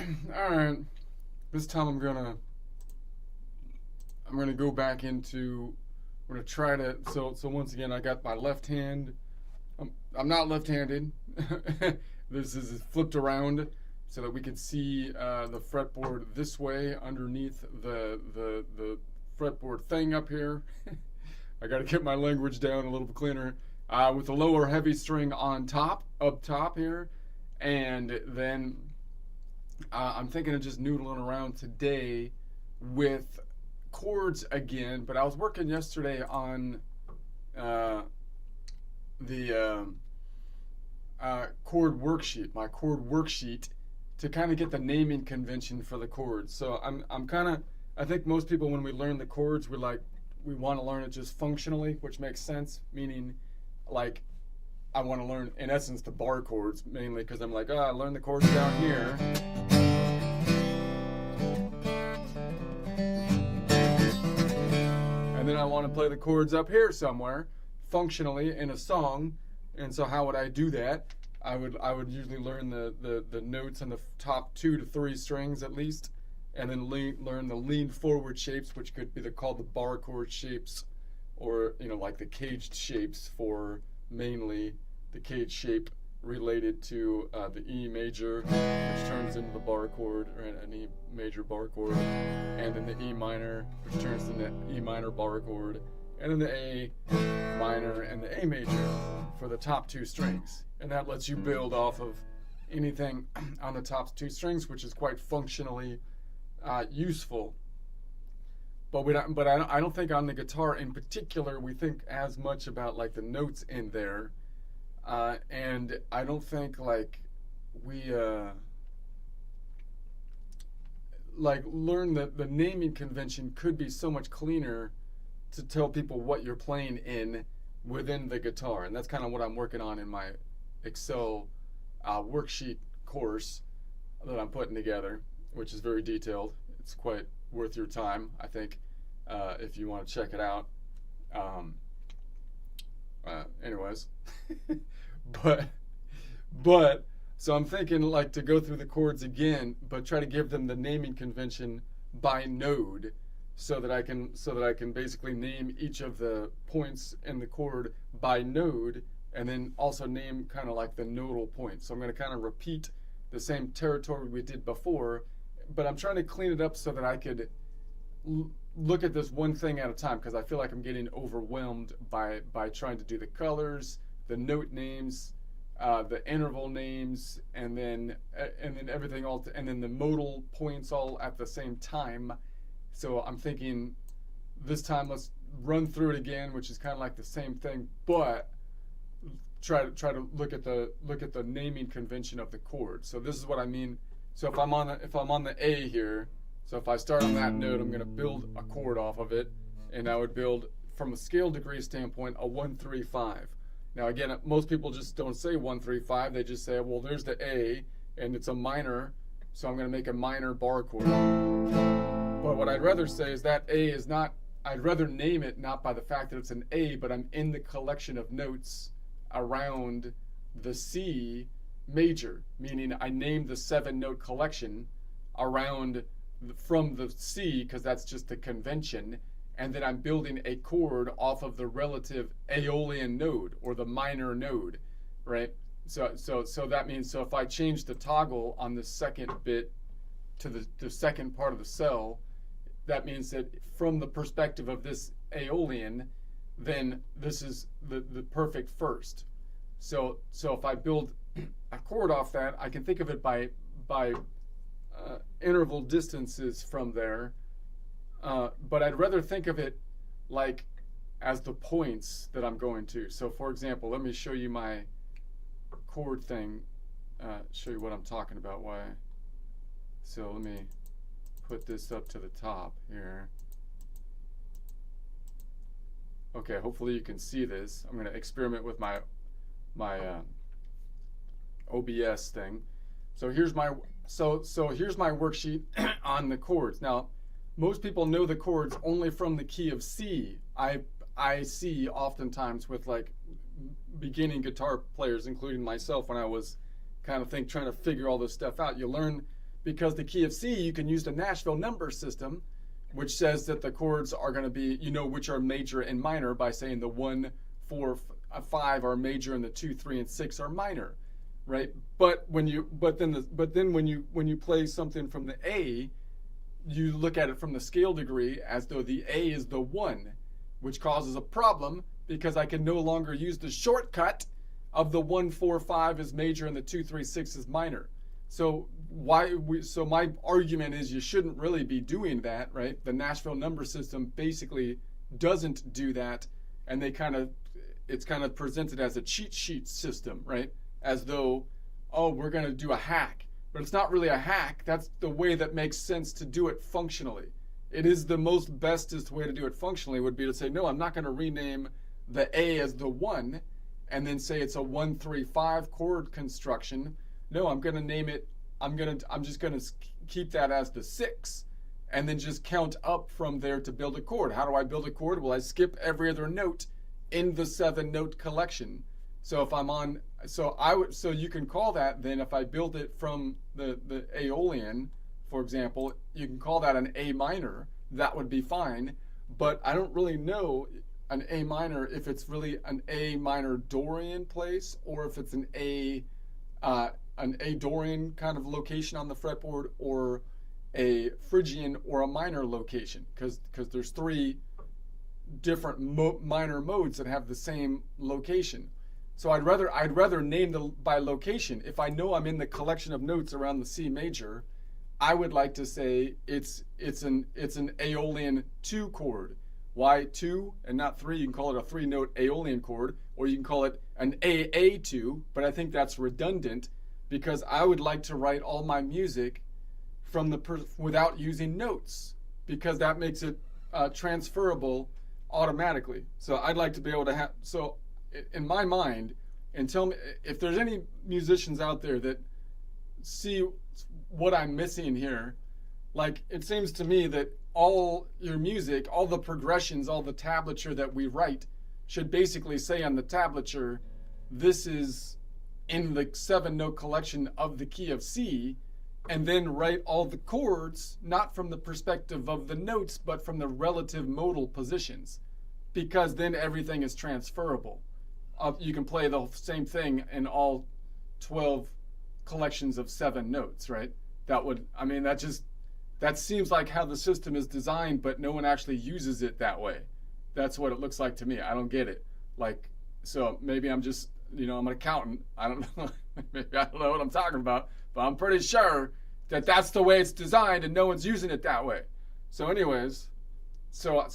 All right. This time I'm gonna go back into. I'm gonna try to. So once again, I got my left hand. I'm not left-handed. This is flipped around so that we can see the fretboard this way underneath the fretboard thing up here. I got to get my language down a little bit cleaner. With the lower heavy string on top, up top here, and then I'm thinking of just noodling around today with chords again. But I was working yesterday on the chord worksheet, my chord worksheet, to kind of get the naming convention for the chords. So I'm kind of, I think most people when we learn the chords, we want to learn it just functionally, which makes sense, meaning like I want to learn in essence the bar chords mainly because I'm like, oh, I learned the chords down here. And then I want to play the chords up here somewhere functionally in a song. And so how would I do that? I would usually learn the notes on the top 2 to 3 strings at least, and then learn the lean forward shapes, which could be called the bar chord shapes, or like the caged shapes for mainly the caged shape related to the E major, which turns into the bar chord, or an E major bar chord, and then the E minor, which turns into E minor bar chord, and then the A minor and the A major for the top 2 strings. And that lets you build off of anything on the top 2 strings, which is quite functionally useful. But I don't think on the guitar in particular we think as much about like the notes in there, and I don't think like we like learn the naming convention could be so much cleaner to tell people what you're playing in within the guitar. And that's kind of what I'm working on in my Excel worksheet course that I'm putting together, which is very detailed. It's quite worth your time, I think, if you want to check it out. Anyways, but so I'm thinking like to go through the chords again, but try to give them the naming convention by node, so that I can basically name each of the points in the chord by node, and then also name kind of like the nodal points. So I'm going to kind of repeat the same territory we did before, but I'm trying to clean it up so that I could look at this one thing at a time, because I feel like I'm getting overwhelmed by trying to do the colors, the note names, the interval names, and then everything all, and then the modal points all at the same time. So I'm thinking this time let's run through it again, which is kind of like the same thing, but try to look at the naming convention of the chord. So this is what I mean. So if I'm on the A here, so if I start on that note, I'm going to build a chord off of it, and I would build from a scale degree standpoint a 1-3-5. Now again, most people just don't say 1-3-5. They just say, well, there's the A, and it's a minor, so I'm going to make a minor bar chord. But what I'd rather say is that A is not, I'd rather name it not by the fact that it's an A, but I'm in the collection of notes around the C major, meaning I named the 7-note collection around from the C, because that's just the convention, and then I'm building a chord off of the relative Aeolian node, or the minor node, right? So that means, so if I change the toggle on the second bit to the second part of the cell, that means that from the perspective of this Aeolian, then this is the perfect first. So if I build a chord off that, I can think of it by interval distances from there, but I'd rather think of it like as the points that I'm going to. So for example, let me show you my chord thing, show you what I'm talking about. Why? So let me put this up to the top here. Okay, hopefully you can see this. I'm going to experiment with my OBS thing. So here's my here's my worksheet on the chords. Now, most people know the chords only from the key of C. I see oftentimes with like beginning guitar players, including myself, when I was kind of trying to figure all this stuff out. You learn, because the key of C, you can use the Nashville number system, which says that the chords are going to be, you know, which are major and minor by saying the 1, 4, 5 are major and the 2, 3, and 6 are minor, right? But when you when you play something from the A, you look at it from the scale degree as though the A is the 1, which causes a problem because I can no longer use the shortcut of the 1, 4, 5 is major and the 2, 3, 6 is minor. So so my argument is you shouldn't really be doing that, right? The Nashville number system basically doesn't do that, and it's kind of presented as a cheat sheet system, right? As though, oh, we're going to do a hack. But it's not really a hack. That's the way that makes sense to do it functionally. It is the most bestest way to do it functionally would be to say, no, I'm not going to rename the A as the 1 and then say it's a 1, 3, 5 chord construction. No, I'm going to name it, I'm just going to keep that as the 6 and then just count up from there to build a chord. How do I build a chord? Well, I skip every other note in the 7-note collection. So if I'm on, so you can call that then, if I build it from the Aeolian, for example, you can call that an A minor. That would be fine. But I don't really know an A minor if it's really an A minor Dorian place or if it's an A Dorian kind of location on the fretboard or a Phrygian or a minor location, because there's 3 different minor modes that have the same location. So I'd rather name by location. If I know I'm in the collection of notes around the C major, I would like to say it's an Aeolian 2 chord. Why 2 and not 3? You can call it a 3-note Aeolian chord, or you can call it an AA2, but I think that's redundant because I would like to write all my music from without using notes, because that makes it transferable automatically. So I'd like to be able to have, so in my mind, and tell me if there's any musicians out there that see what I'm missing here. Like, it seems to me that all your music, all the progressions, all the tablature that we write should basically say on the tablature, this is in the 7-note collection of the key of C, and then write all the chords, not from the perspective of the notes, but from the relative modal positions, because then everything is transferable. You can play the same thing in all 12 collections of 7 notes, right? That seems like how the system is designed, but no one actually uses it that way. That's what it looks like to me. I don't get it. Like, so maybe I'm just, I'm an accountant. I don't know. Maybe I don't know what I'm talking about, but I'm pretty sure that that's the way it's designed and no one's using it that way. So anyways, so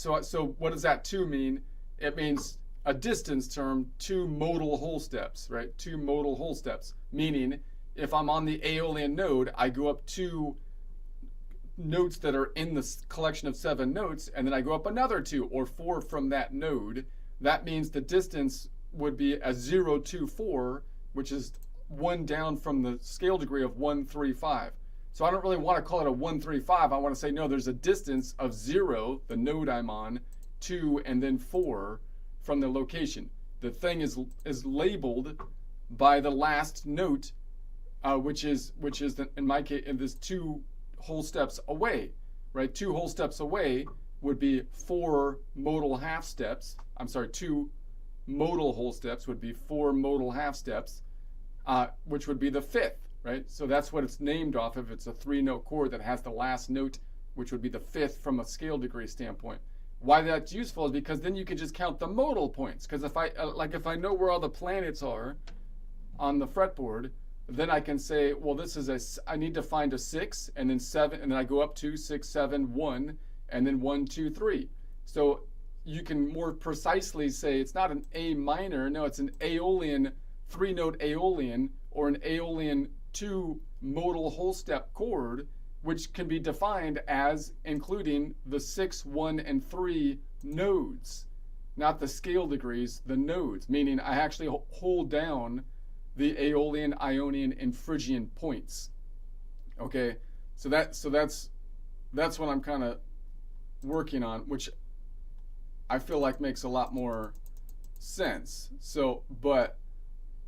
what does that 2 mean? It means a distance term, 2 modal whole steps, right? 2 modal whole steps, meaning if I'm on the Aeolian node, I go up 2 notes that are in the collection of 7 notes, and then I go up another 2 or 4 from that node. That means the distance would be a 0, 2, 4, which is 1 down from the scale degree of 1, 3, 5. So I don't really want to call it a 1, 3, 5. I want to say, no, there's a distance of 0, the node I'm on, 2, and then 4 from the location. The thing is labeled by the last note, which is in my case, in this 2 whole steps away, right? 2 whole steps away would be 4 modal half steps. I'm sorry, 2 modal whole steps would be 4 modal half steps, which would be the 5th, right? So that's what it's named off of. It's a 3-note chord that has the last note, which would be the 5th from a scale degree standpoint. Why that's useful is because then you can just count the modal points. Because if I know where all the planets are on the fretboard, then I can say, well, I need to find a 6 and then 7, and then I go up 2, 6, 7, 1, and then 1, 2, 3. So you can more precisely say it's not an A minor, no, it's an Aeolian 3-note Aeolian or an Aeolian 2 modal whole step chord, which can be defined as including the 6, 1, and 3 nodes, not the scale degrees, the nodes, meaning I actually hold down the Aeolian, Ionian, and Phrygian points. Okay, so that's what I'm kind of working on, which I feel like makes a lot more sense. So, but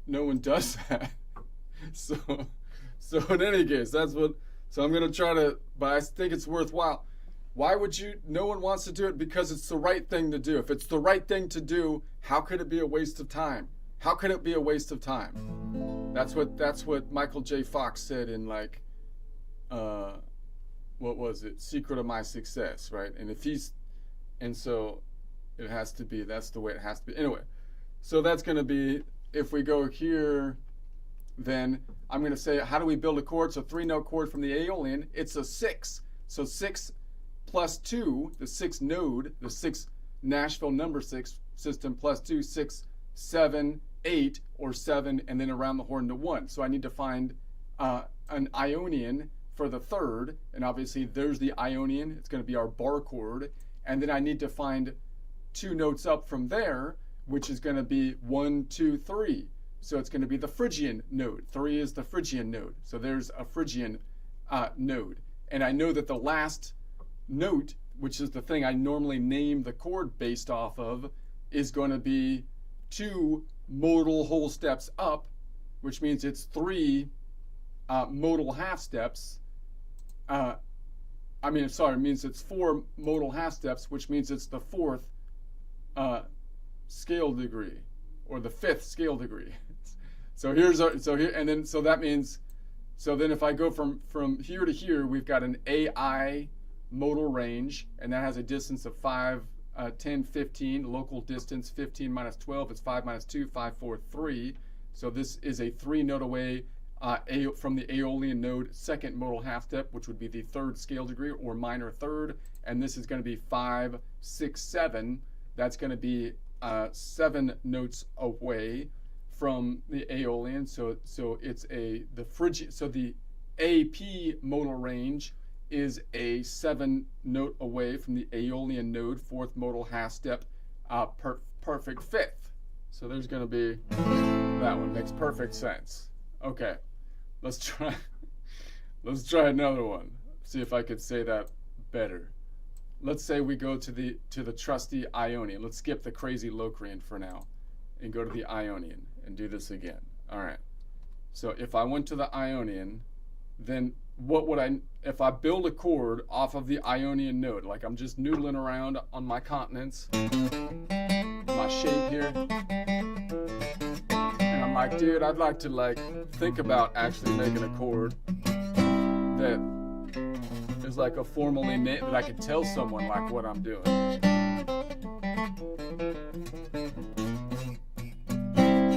no one does that. So in any case, that's what. So I'm going to try to, but I think it's worthwhile. Why would you? No one wants to do it because it's the right thing to do. If it's the right thing to do, how could it be a waste of time? How could it be a waste of time? That's what Michael J. Fox said in like, what was it? Secret of My Success, right? And so it has to be. That's the way it has to be. Anyway, so that's going to be, if we go here, then I'm going to say, how do we build a chord? So 3-note chord from the Aeolian, it's a 6. So 6 plus 2, the 6 node, the 6 Nashville number 6 system plus 2, 6, 7, 8, or 7, and then around the horn to 1. So I need to find an Ionian for the third, and obviously there's the Ionian. It's going to be our bar chord. And then I need to find 2 notes up from there, which is going to be 1, 2, 3. So it's going to be the Phrygian node. 3 is the Phrygian node. So there's a Phrygian node. And I know that the last note, which is the thing I normally name the chord based off of, is going to be 2 modal whole steps up, which means it's 3 modal half steps. It means it's 4 modal half steps, which means it's the 4th scale degree, or the 5th scale degree. So that means, so then if I go from here to here, we've got an AI modal range, and that has a distance of 5, 10, 15, local distance 15 minus 12, it's 5 minus 2, 5, 4, 3. So this is a 3 note away from the Aeolian node, 2nd modal half step, which would be the 3rd scale degree or minor 3rd, and this is going to be 5, 6, 7. That's going to be 7 notes away from the Aeolian. So it's the Phrygian. So the AP modal range is a 7 note away from the Aeolian node, 4th modal half step, perfect 5th. So there's going to be that one. Makes perfect sense. Okay, let's try another one. See if I could say that better. Let's say we go to the trusty Ionian. Let's skip the crazy Locrian for now and go to the Ionian and do this again. All right. So if I went to the Ionian, then what would if I build a chord off of the Ionian node, like I'm just noodling around on my continents, my shape here, and I'm like, dude, I'd like to think about actually making a chord that is like a formally name that I could tell someone like what I'm doing.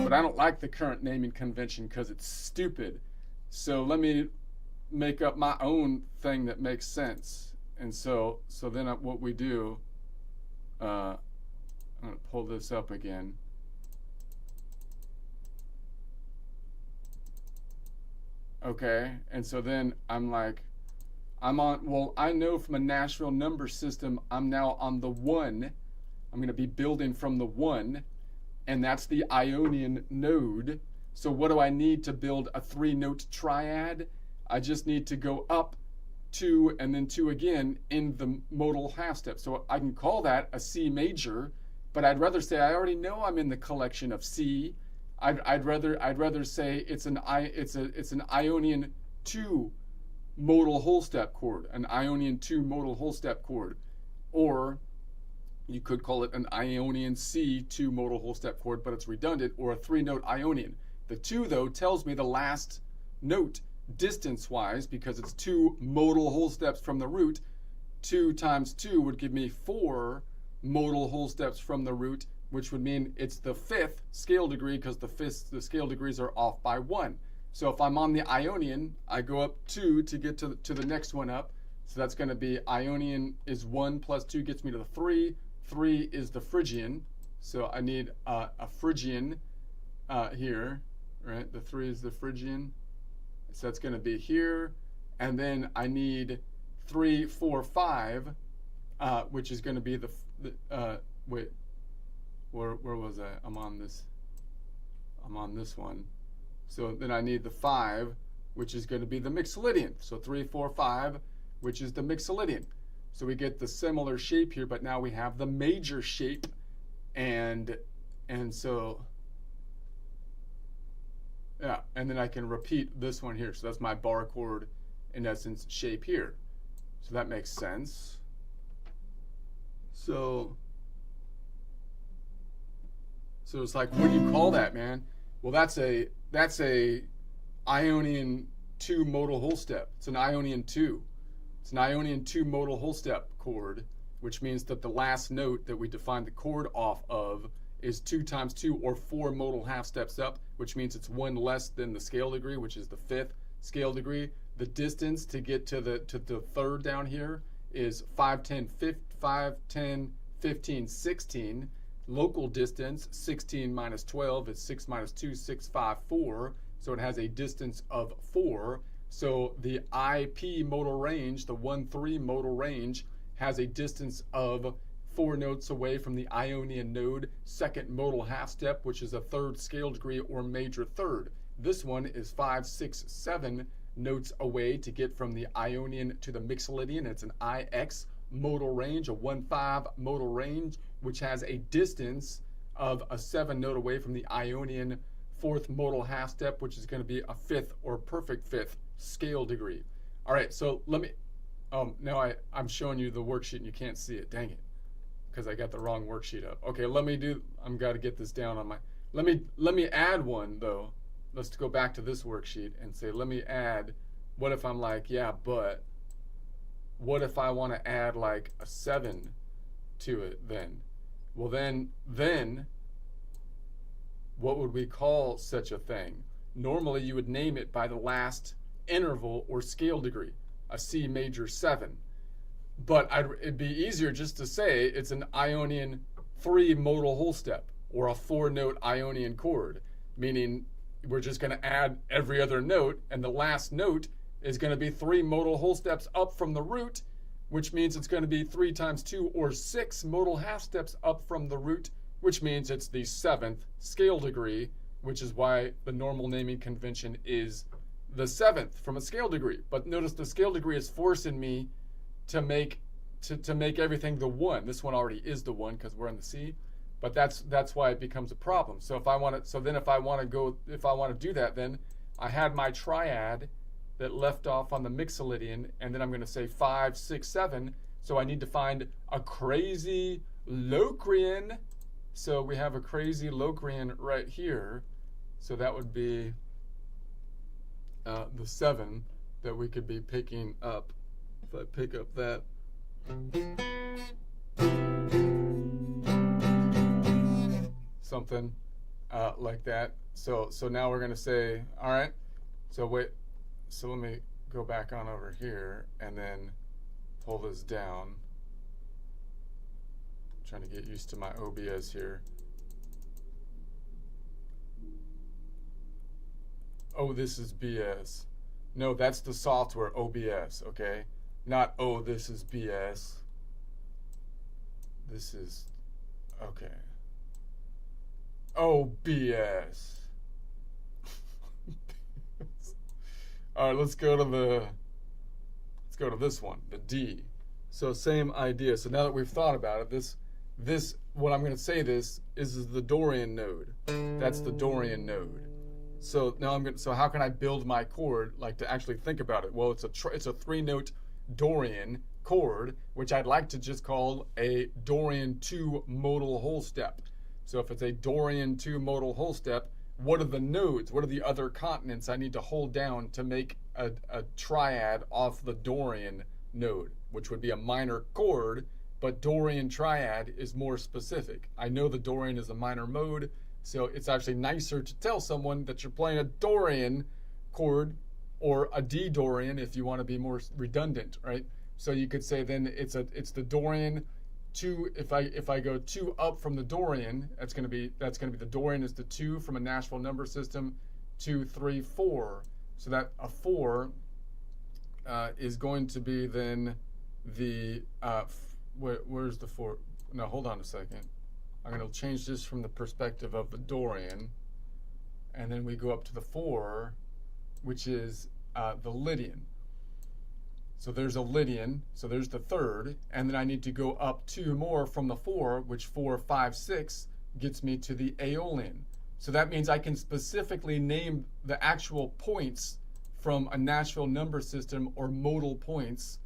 But I don't like the current naming convention because it's stupid. So let me make up my own thing that makes sense. And so then what we do, I'm going to pull this up again. Okay, and so then I'm like, I know from a Nashville number system, I'm now on the 1. I'm going to be building from the 1, and that's the Ionian node. So what do I need to build a 3-note triad? I just need to go up 2 and then 2 again in the modal half step. So I can call that a C major, but I'd rather say I already know I'm in the collection of C. I'd rather say it's an Ionian 2 modal whole step chord, an Ionian 2 modal whole step chord, or you could call it an Ionian C 2 modal whole step chord, but it's redundant, or a 3-note Ionian. The 2 though tells me the last note distance-wise because it's 2 modal whole steps from the root. 2 times 2 would give me 4 modal whole steps from the root, which would mean it's the 5th scale degree because the scale degrees are off by 1. So if I'm on the Ionian, I go up 2 to get to the next one up. So that's going to be Ionian is 1 plus 2 gets me to the 3. 3 is the Phrygian. So I need a Phrygian here, right? The 3 is the Phrygian. So that's going to be here. And then I need 3, 4, 5, which is going to be wait, where was I? I'm on this one. So then I need the 5, which is going to be the Mixolydian. So 3, 4, 5, which is the Mixolydian. So we get the similar shape here, but now we have the major shape, and so yeah, and then I can repeat this one here. So that's my bar chord in essence, shape here. So that makes sense. So it's like, what do you call that, man? Well, that's a Ionian 2 modal whole step. It's an Ionian 2. It's an Ionian 2 modal whole step chord, which means that the last note that we define the chord off of is 2 times 2 or 4 modal half steps up, which means it's 1 less than the scale degree, which is the 5th scale degree. The distance to get to the third down here is 5, 10, 15, 16. Local distance, 16 minus 12 is 6 minus 2, 6, 5, 4. So it has a distance of 4. So the IP modal range, the 1-3 modal range, has a distance of 4 notes away from the Ionian node, second modal half step, which is a third scale degree or major third. This one is 5, 6, 7 notes away to get from the Ionian to the Mixolydian. It's an IX modal range, a 1-5 modal range, which has a distance of a 7 note away from the Ionian fourth modal half step, which is going to be a 5th or perfect 5th scale degree. All right, so let me, now I'm showing you the worksheet and you can't see it, dang it, because I got the wrong worksheet up. Okay, I'm got to get this down on my, let me add one though. Let's go back to this worksheet and say, let me add, what if I'm like, yeah, but what if I want to add like a 7 to it then? Well, then what would we call such a thing? Normally you would name it by the last interval or scale degree, a C major 7. But it'd be easier just to say it's an Ionian 3 modal whole step or a 4-note Ionian chord, meaning we're just going to add every other note, and the last note is going to be 3 modal whole steps up from the root, which means it's going to be 3 times 2 or 6 modal half steps up from the root, which means it's the 7th scale degree, which is why the normal naming convention is the 7th from a scale degree. But notice the scale degree is forcing me to make everything the 1. This one already is the 1 because we're in the C. But that's why it becomes a problem. So if I want to do that, then I had my triad that left off on the Mixolydian, and then I'm going to say 5, 6, 7. So I need to find a crazy Locrian. So we have a crazy Locrian right here. So that would be the 7 that we could be picking up. If I pick up that. Something like that. So now we're going to say, all right, so let me go back on over here and then pull this down. I'm trying to get used to my OBS here. Oh, this is BS. No, that's the software OBS, okay? Not, oh, this is BS. This is, okay. Oh, BS. All right, let's go to this one, the D. So same idea. So now that we've thought about it, this what I'm going to say is the Dorian node. That's the Dorian node. So now so how can I build my chord like to actually think about it? Well, it's a 3-note Dorian chord, which I'd like to just call a Dorian 2 modal whole step. So if it's a Dorian 2 modal whole step, what are the nodes? What are the other continents I need to hold down to make a triad off the Dorian node, which would be a minor chord, but Dorian triad is more specific. I know the Dorian is a minor mode, so it's actually nicer to tell someone that you're playing a Dorian chord or a D Dorian if you want to be more redundant, right? So you could say then it's the Dorian 2. If I go 2 up from the Dorian, that's going to be the Dorian is the 2 from a Nashville number system, 2, 3, 4. So that a 4 is going to be then the where's the 4? No, hold on a second. I'm going to change this from the perspective of the Dorian, and then we go up to the 4, which is the Lydian. So there's a Lydian, so there's the 3rd, and then I need to go up 2 more from the 4, which 4, 5, 6 gets me to the Aeolian. So that means I can specifically name the actual points from a natural number system or modal points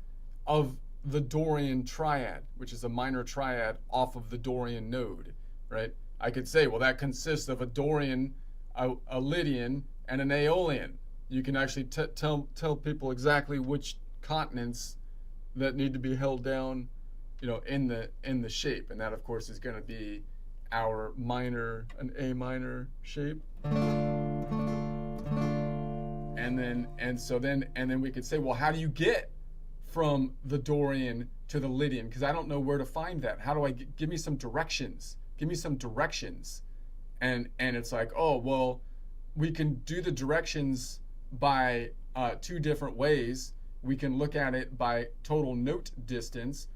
of the Dorian triad, which is a minor triad off of the Dorian node, right? I could say, well, that consists of a Dorian, a Lydian, and an Aeolian. You can actually tell people exactly which continents that need to be held down, in the shape, and that of course is going to be our minor, an A minor shape. And then we could say, well, how do you get from the Dorian to the Lydian? Because I don't know where to find that. How do I give me some directions? Give me some directions. And it's like, oh, well, we can do the directions by two different ways. We can look at it by total note distance.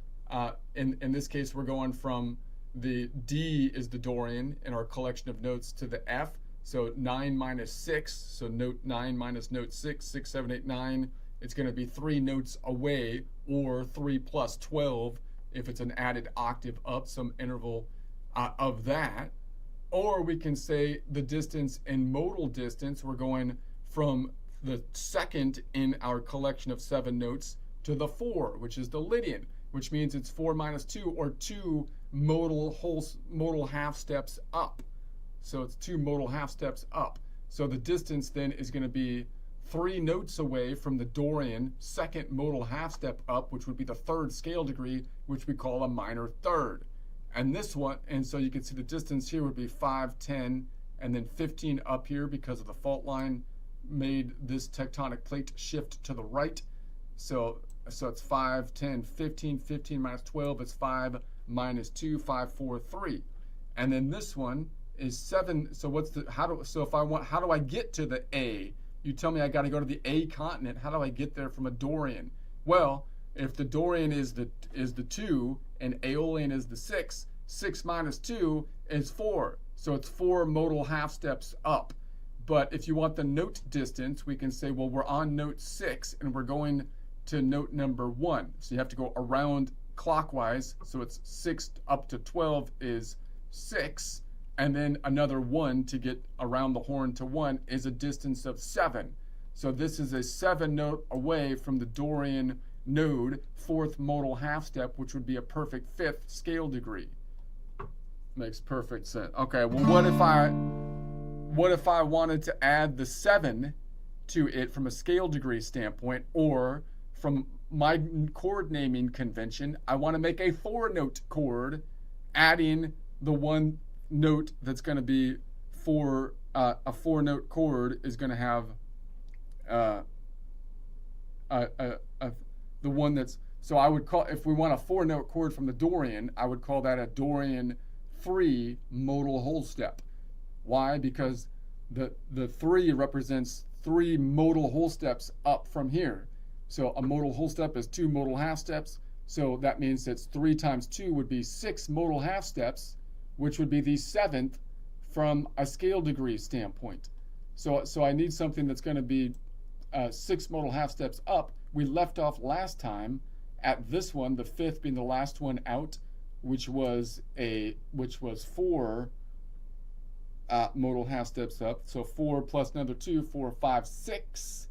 In this case, we're going from the D is the Dorian in our collection of notes to the F. So 9 minus 6, so note 9 minus note 6, 6, 7, 8, 9. It's going to be 3 notes away, or 3 plus 12 if it's an added octave up, some interval of that. Or we can say the distance in modal distance, we're going from the second in our collection of 7 notes to the 4, which is the Lydian, which means it's 4 minus 2, or 2 modal half steps up. So it's 2 modal half steps up. So the distance then is going to be 3 notes away from the Dorian second modal half step up, which would be the 3rd scale degree, which we call a minor third. And this one, and so you can see the distance here would be 5, 10, and then 15 up here because of the fault line made this tectonic plate shift to the right. So it's 5, 10, 15, 15 minus 12, it's 5 minus 2, 5, 4, 3. And then this one is 7. So how do I get to the A? You tell me I got to go to the A continent. How do I get there from a Dorian? Well, if the Dorian is the 2 and Aeolian is the 6, 6 minus 2 is 4. So it's 4 modal half steps up. But if you want the note distance, we can say, well, we're on note 6 and we're going to note number 1. So you have to go around clockwise. So it's 6 up to 12 is 6. And then another 1 to get around the horn to 1 is a distance of 7. So this is a 7 note away from the Dorian node, 4th modal half step, which would be a perfect 5th scale degree. Makes perfect sense. Okay, well, what if I wanted to add the 7 to it from a scale degree standpoint, or from my chord naming convention, I want to make a 4-note chord, adding the 1 note that's going to be for a 4-note chord is going to have the one that's, so I would call, if we want a 4-note chord from the Dorian, I would call that a Dorian 3 modal whole step. Why? Because the 3 represents 3 modal whole steps up from here. So a modal whole step is 2 modal half steps. So that means that's 3 times 2 would be 6 modal half steps, which would be the 7th from a scale degree standpoint. So I need something that's going to be 6 modal half steps up. We left off last time at this one, the 5th being the last one out, which was 4 modal half steps up. So 4 plus another 2, 4, 5, 6.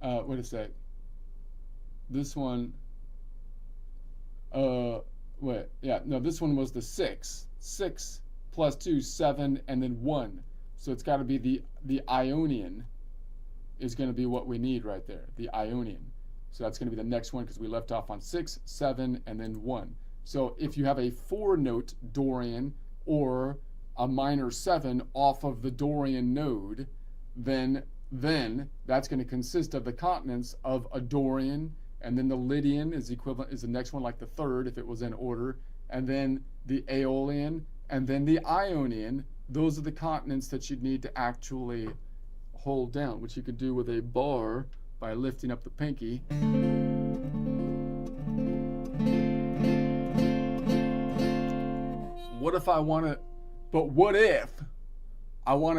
Wait a sec. This one. This one was the 6. 6 plus 2, 7, and then 1. So it's got to be the Ionian is going to be what we need right there, the Ionian. So that's going to be the next one because we left off on 6, 7, and then 1. So if you have a 4-note Dorian or a minor 7 off of the Dorian node, then that's going to consist of the continents of a Dorian, and then the Lydian is equivalent, is the next one, like the 3rd if it was in order, and then the Aeolian, and then the Ionian. Those are the continents that you'd need to actually hold down, which you could do with a bar by lifting up the pinky. What if I want to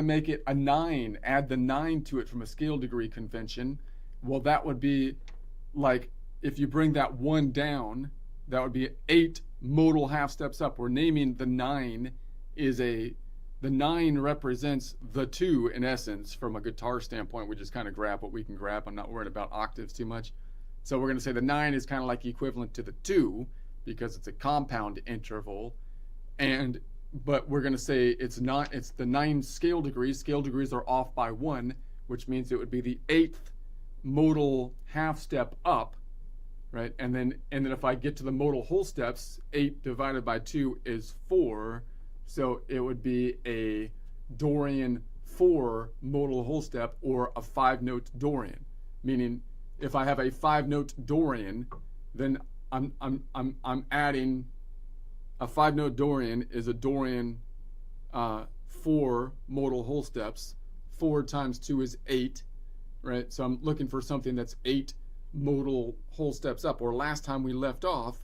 make it a 9, add the 9 to it from a scale degree convention? Well, that would be like, if you bring that 1 down, that would be 8 modal half steps up. We're naming the 9 is a the 9 represents the 2 in essence from a guitar standpoint. We just kind of grab what we can grab. I'm not worried about octaves too much. So we're going to say the 9 is kind of like equivalent to the 2 because it's a compound interval. But we're going to say it's the 9 scale degrees. Scale degrees are off by 1, which means it would be the 8th modal half step up, right? And then if I get to the modal whole steps, 8 divided by 2 is 4. So it would be a Dorian 4 modal whole step or a 5-note Dorian. Meaning, if I have a 5-note Dorian, then I'm adding a 5-note Dorian is a Dorian 4 modal whole steps. 4 times 2 is 8, right? So I'm looking for something that's 8 modal whole steps up. Or last time we left off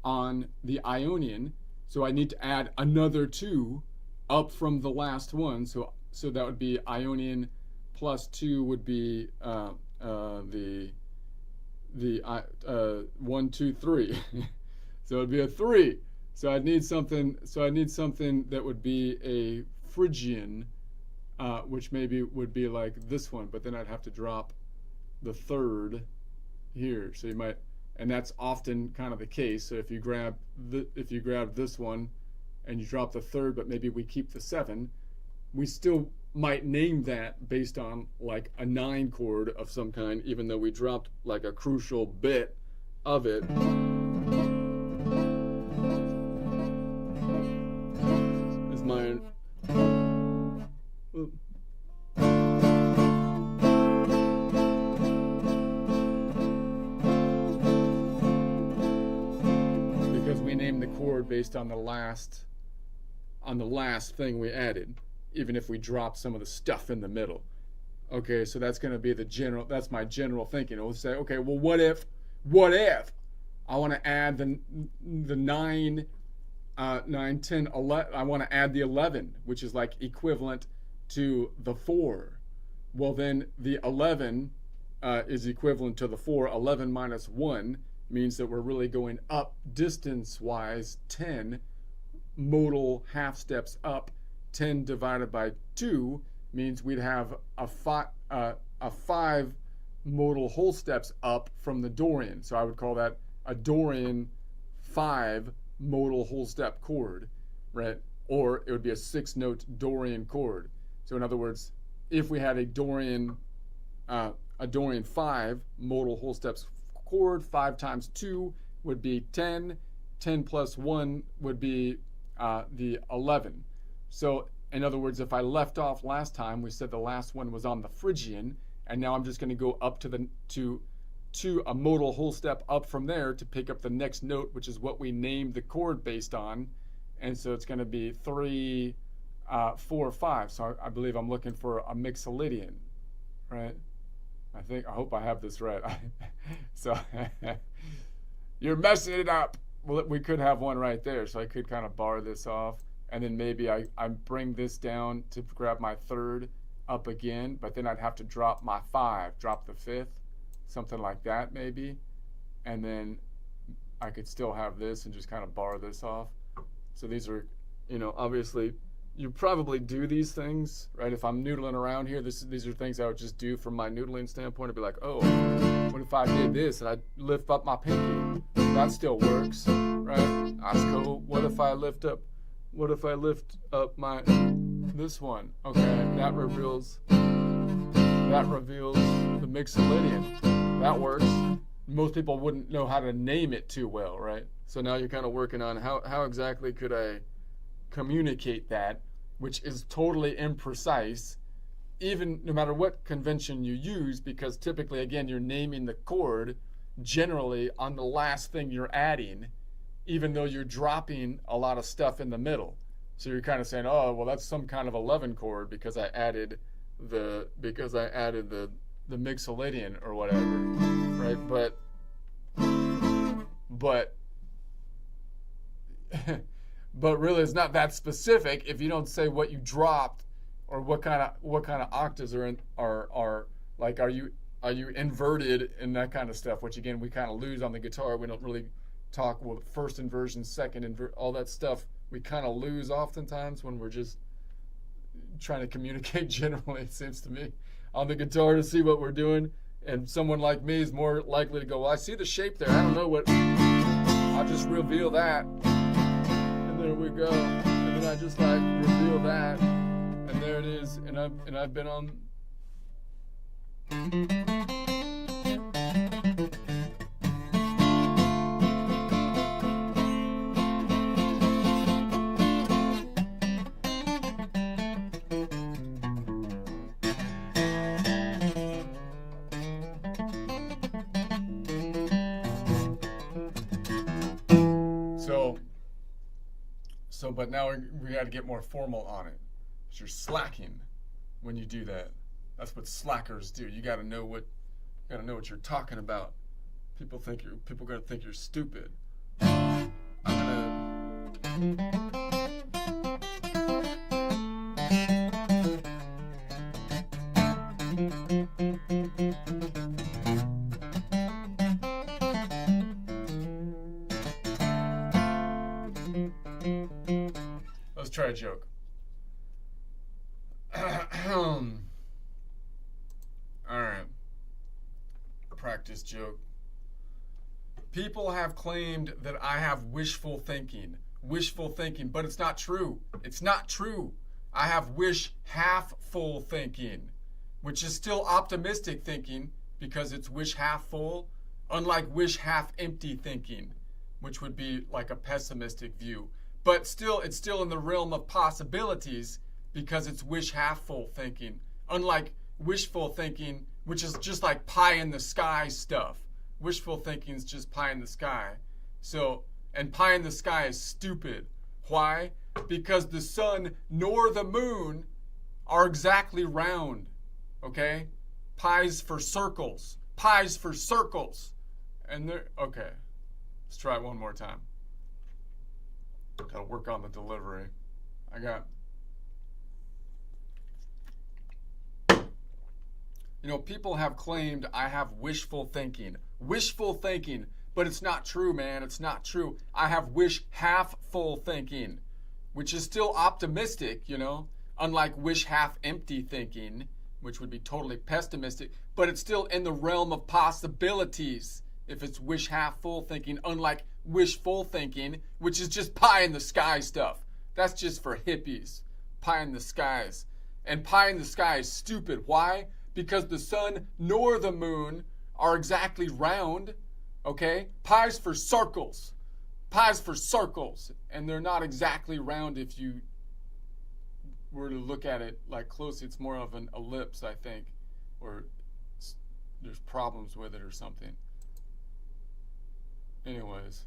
on the Ionian. So I need to add another 2 up from the last one. So that would be Ionian plus 2 would be the 1, 2, 3. So it'd be a 3. So I need something that would be a Phrygian, which maybe would be like this one, but then I'd have to drop the 3rd here. So you might. And that's often kind of the case. So if you grab this one and you drop the 3rd, but maybe we keep the 7, we still might name that based on like a 9 chord of some kind, even though we dropped like a crucial bit of it. Is my based on the last thing we added, even if we drop some of the stuff in the middle. Okay, so that's going to be that's my general thinking. We'll say, okay, well, what if I want to add the 9, 9, 10, 11, I want to add the 11, which is like equivalent to the 4. Well, then the 11 is equivalent to the 4. 11 minus 1 means that we're really going up distance-wise 10 modal half steps up. 10 divided by 2 means we'd have a 5 modal whole steps up from the Dorian. So I would call that a Dorian 5 modal whole step chord, right? Or it would be a 6-note Dorian chord. So in other words, if we had a Dorian 5 modal whole steps chord, 5 times 2 would be 10. 10 plus 1 would be the 11. So in other words, if I left off last time, we said the last one was on the Phrygian, and now I'm just going to go up to a modal whole step up from there to pick up the next note, which is what we named the chord based on. And so it's going to be 3, 4, 5. So I believe I'm looking for a Mixolydian, right? I hope I have this right. So you're messing it up. Well, we could have one right there, so I could kind of bar this off, and then maybe I bring this down to grab my 3rd up again, but then I'd have to drop my 5, drop the 5th, something like that maybe, and then I could still have this and just kind of bar this off. So these are, obviously you probably do these things, right? If I'm noodling around here, these are things I would just do from my noodling standpoint. I'd be like, oh, what if I did this and I lift up my pinky? That still works, right? That's cool. What if I lift up my this one? Okay, that reveals the Mixolydian. That works. Most people wouldn't know how to name it too well, right? So now you're kind of working on how exactly could I communicate that, which is totally imprecise, even no matter what convention you use, because typically, again, you're naming the chord generally on the last thing you're adding, even though you're dropping a lot of stuff in the middle. So you're kind of saying, oh, well, that's some kind of 11 chord because I added the Mixolydian or whatever, right? But but really, it's not that specific if you don't say what you dropped or what kind of octaves are like. Are you inverted and that kind of stuff? Which again, we kind of lose on the guitar. We don't really talk first inversion, second invert, all that stuff. We kind of lose oftentimes when we're just trying to communicate generally, it seems to me, on the guitar to see what we're doing. And someone like me is more likely to go, well, I see the shape there. I don't know what. I'll just reveal that. And there we go. And then I just like reveal that. And there it is. And I've been on. But now we got to get more formal on it. You're slacking when you do that. That's what slackers do. You got to know what you're talking about. People gonna think you're stupid. I'm gonna. Let's try a joke. Alright. Practice joke. People have claimed that I have wishful thinking. Wishful thinking, but it's not true. It's not true. I have wish half full thinking, which is still optimistic thinking because it's wish half full, unlike wish half empty thinking, which would be like a pessimistic view. But still, it's still in the realm of possibilities because it's wish half full thinking. Unlike wishful thinking, which is just like pie in the sky stuff. Wishful thinking is just pie in the sky. So, and pie in the sky is stupid. Why? Because the sun nor the moon are exactly round. Okay? Pies for circles. Pies for circles. And they're, okay. Let's try it one more time. Gotta work on the delivery. People have claimed I have wishful thinking. Wishful thinking, but it's not true, man. It's not true. I have wish half full thinking, which is still optimistic, unlike wish half empty thinking, which would be totally pessimistic, but it's still in the realm of possibilities if it's wish half full thinking, unlike wishful thinking, which is just pie in the sky stuff. That's just for hippies. Pie in the skies. And pie in the sky is stupid. Why? Because the sun nor the moon are exactly round. Okay? Pies for circles. Pies for circles. And they're not exactly round if you were to look at it like closely. It's more of an ellipse, I think. Or there's problems with it or something. Anyways.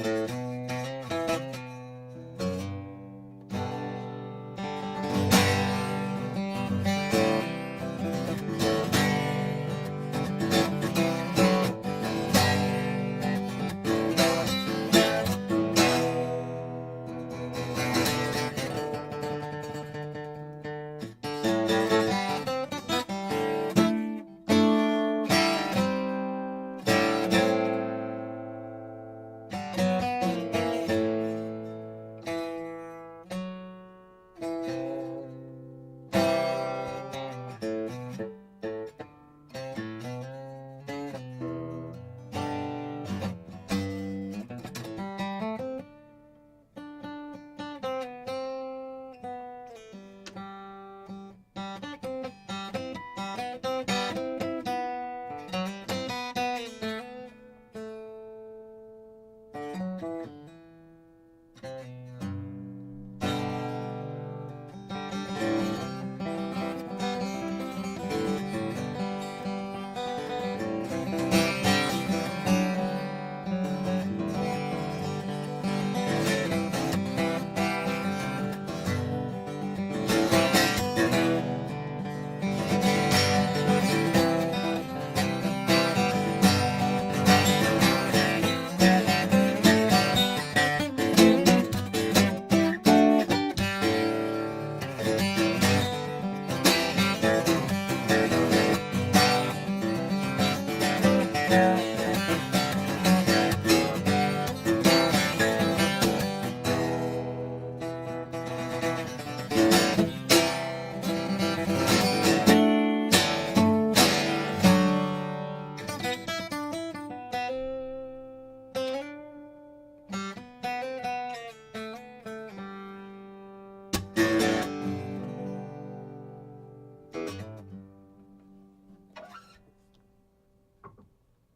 Bye.